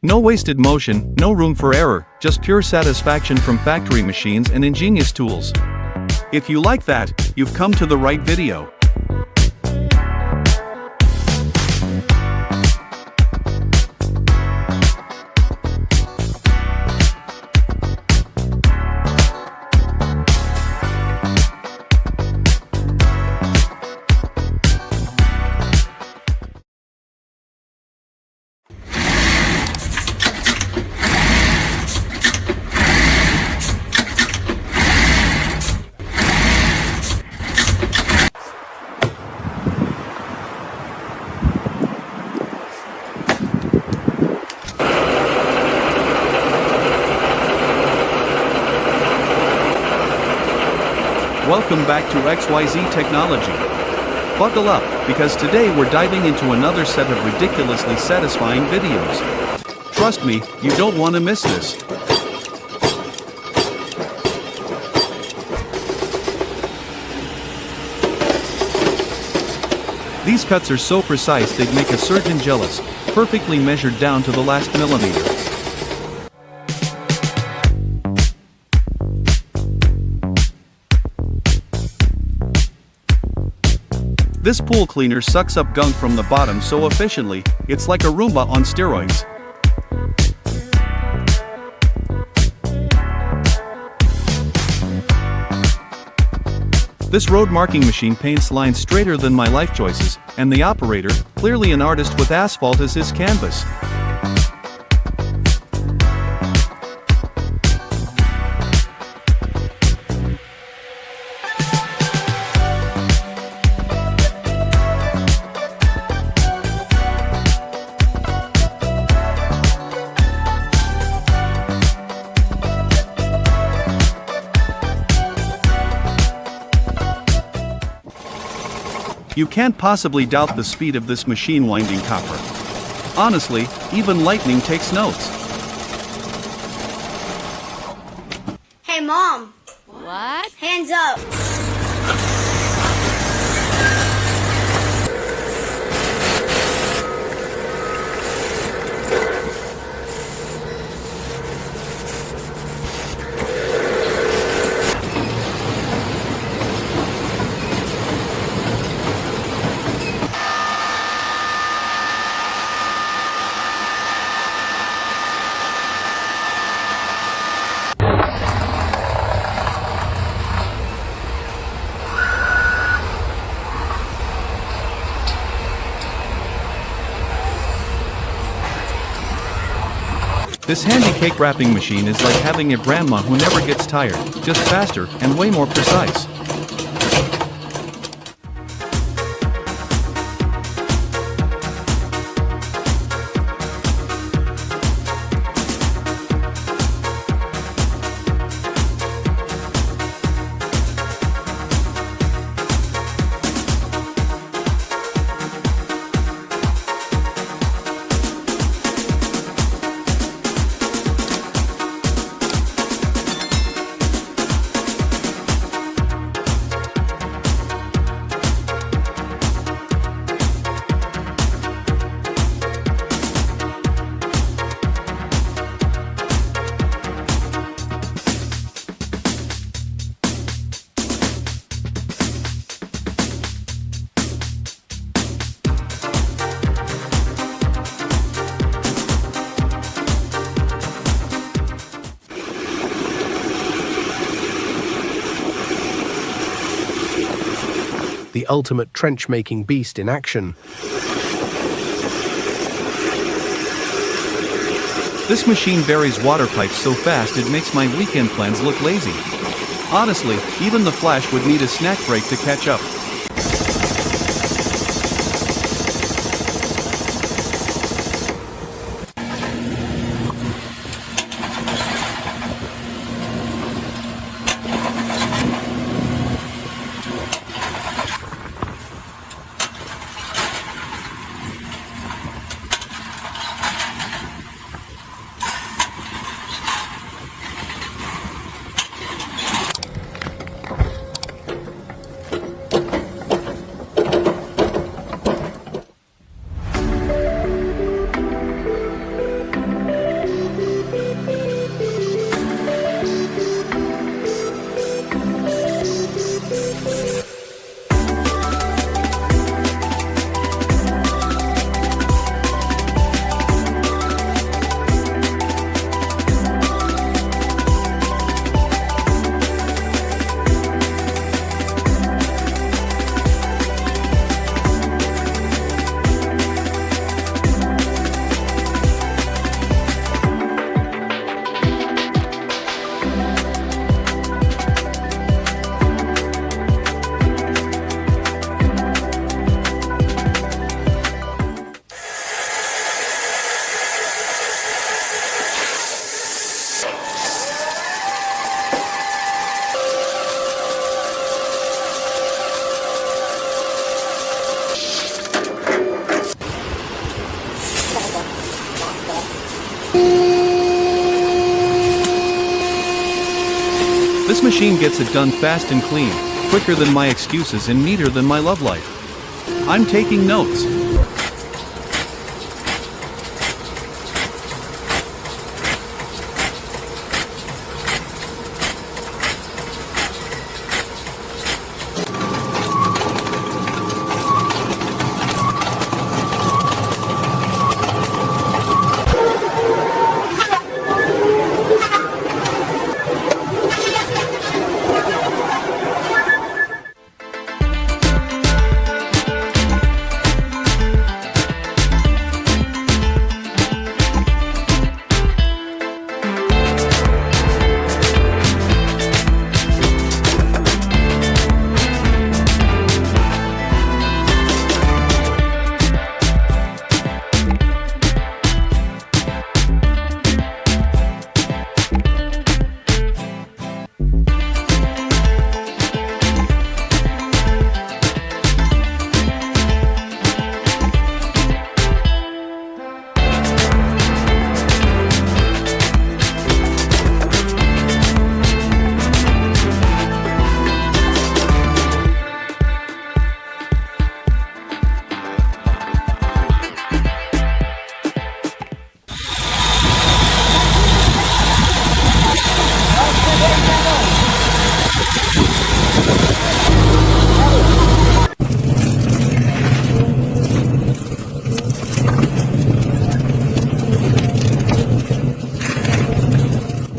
No wasted motion, no room for error, just pure satisfaction from factory machines and ingenious tools. If you like that, you've come to the right video. Welcome back to XYZ Technology. Buckle up, because today we're diving into another set of ridiculously satisfying videos. Trust me, you don't want to miss this. These cuts are so precise they'd make a surgeon jealous, perfectly measured down to the last millimeter. This pool cleaner sucks up gunk from the bottom so efficiently, it's like a Roomba on steroids. This road marking machine paints lines straighter than my life choices, and the operator, clearly an artist with asphalt as his canvas. You can't possibly doubt the speed of this machine winding copper. Honestly, even lightning takes notes. Hey Mom! What? Hands up! This handy cake wrapping machine is like having a grandma who never gets tired, just faster and way more precise. The ultimate trench-making beast in action. This machine buries water pipes so fast it makes my weekend plans look lazy. Honestly, even the Flash would need a snack break to catch up. This machine gets it done fast and clean, quicker than my excuses and neater than my love life. I'm taking notes.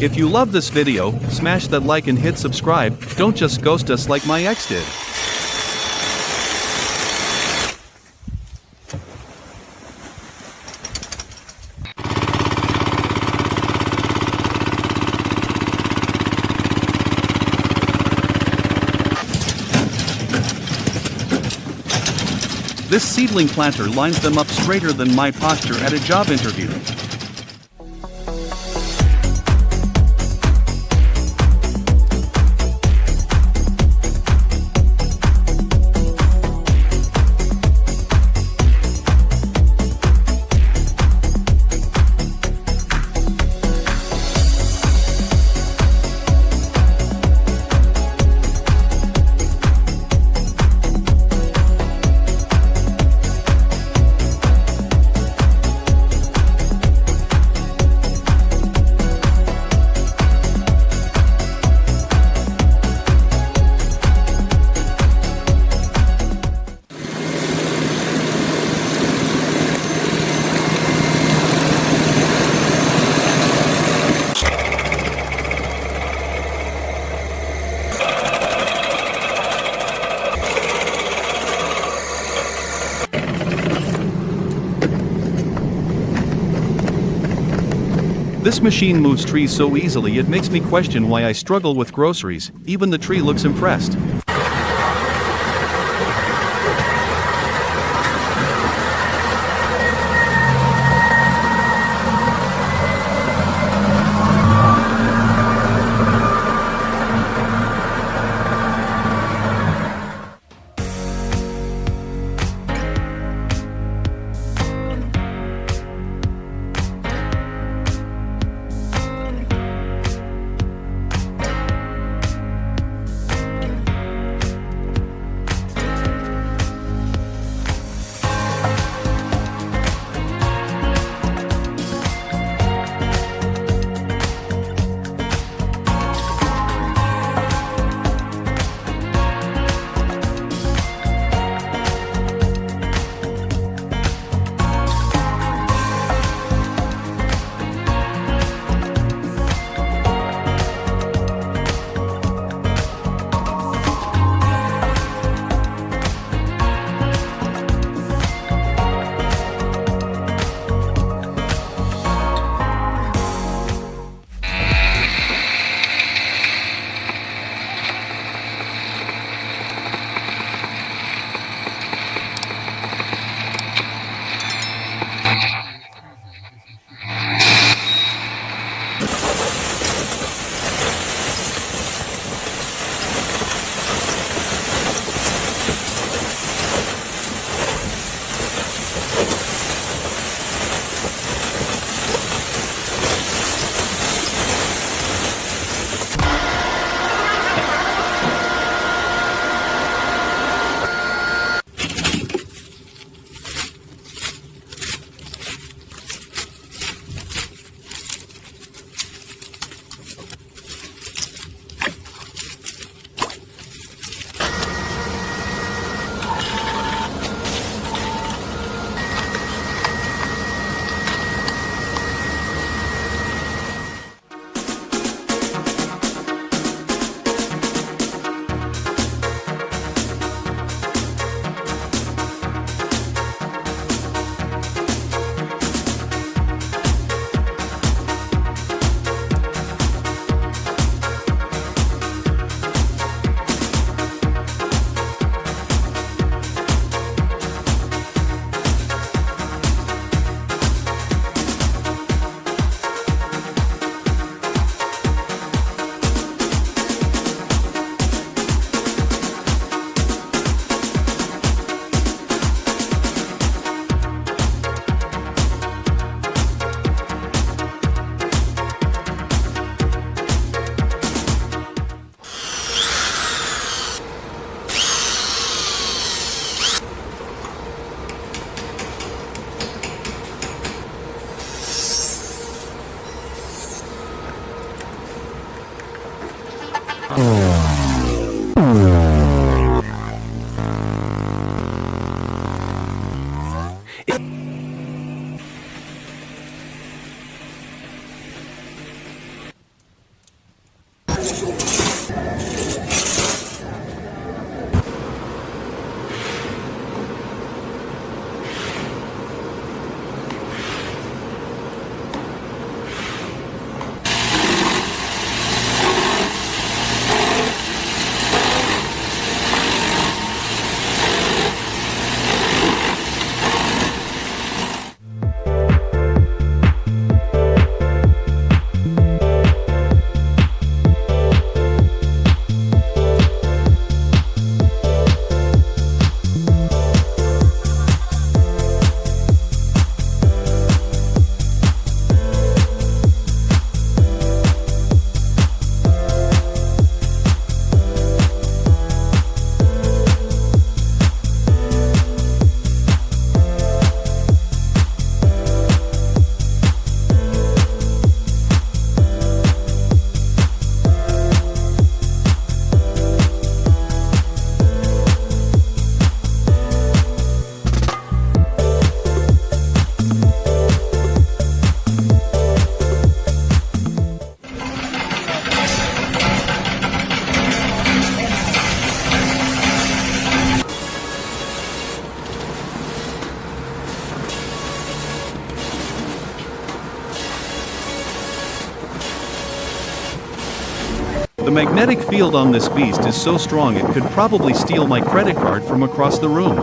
If you love this video, smash that like and hit subscribe. Don't just ghost us like my ex did. This seedling planter lines them up straighter than my posture at a job interview. This machine moves trees so easily it makes me question why I struggle with groceries. Even the tree looks impressed. The magnetic field on this beast is so strong it could probably steal my credit card from across the room.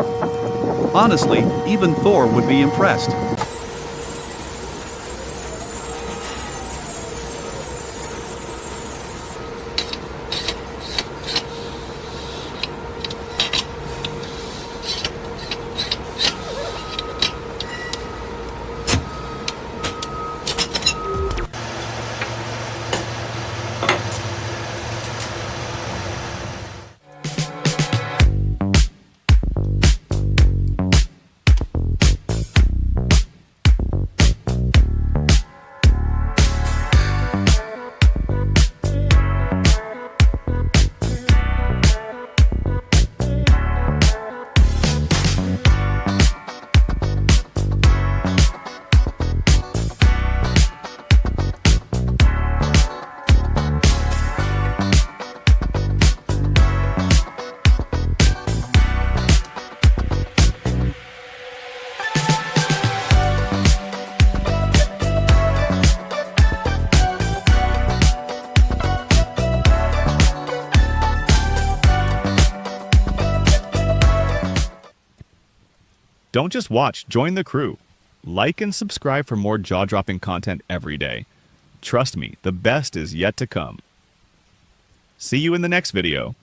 Honestly, even Thor would be impressed. Don't just watch, join the crew. Like and subscribe for more jaw-dropping content every day. Trust me, the best is yet to come. See you in the next video.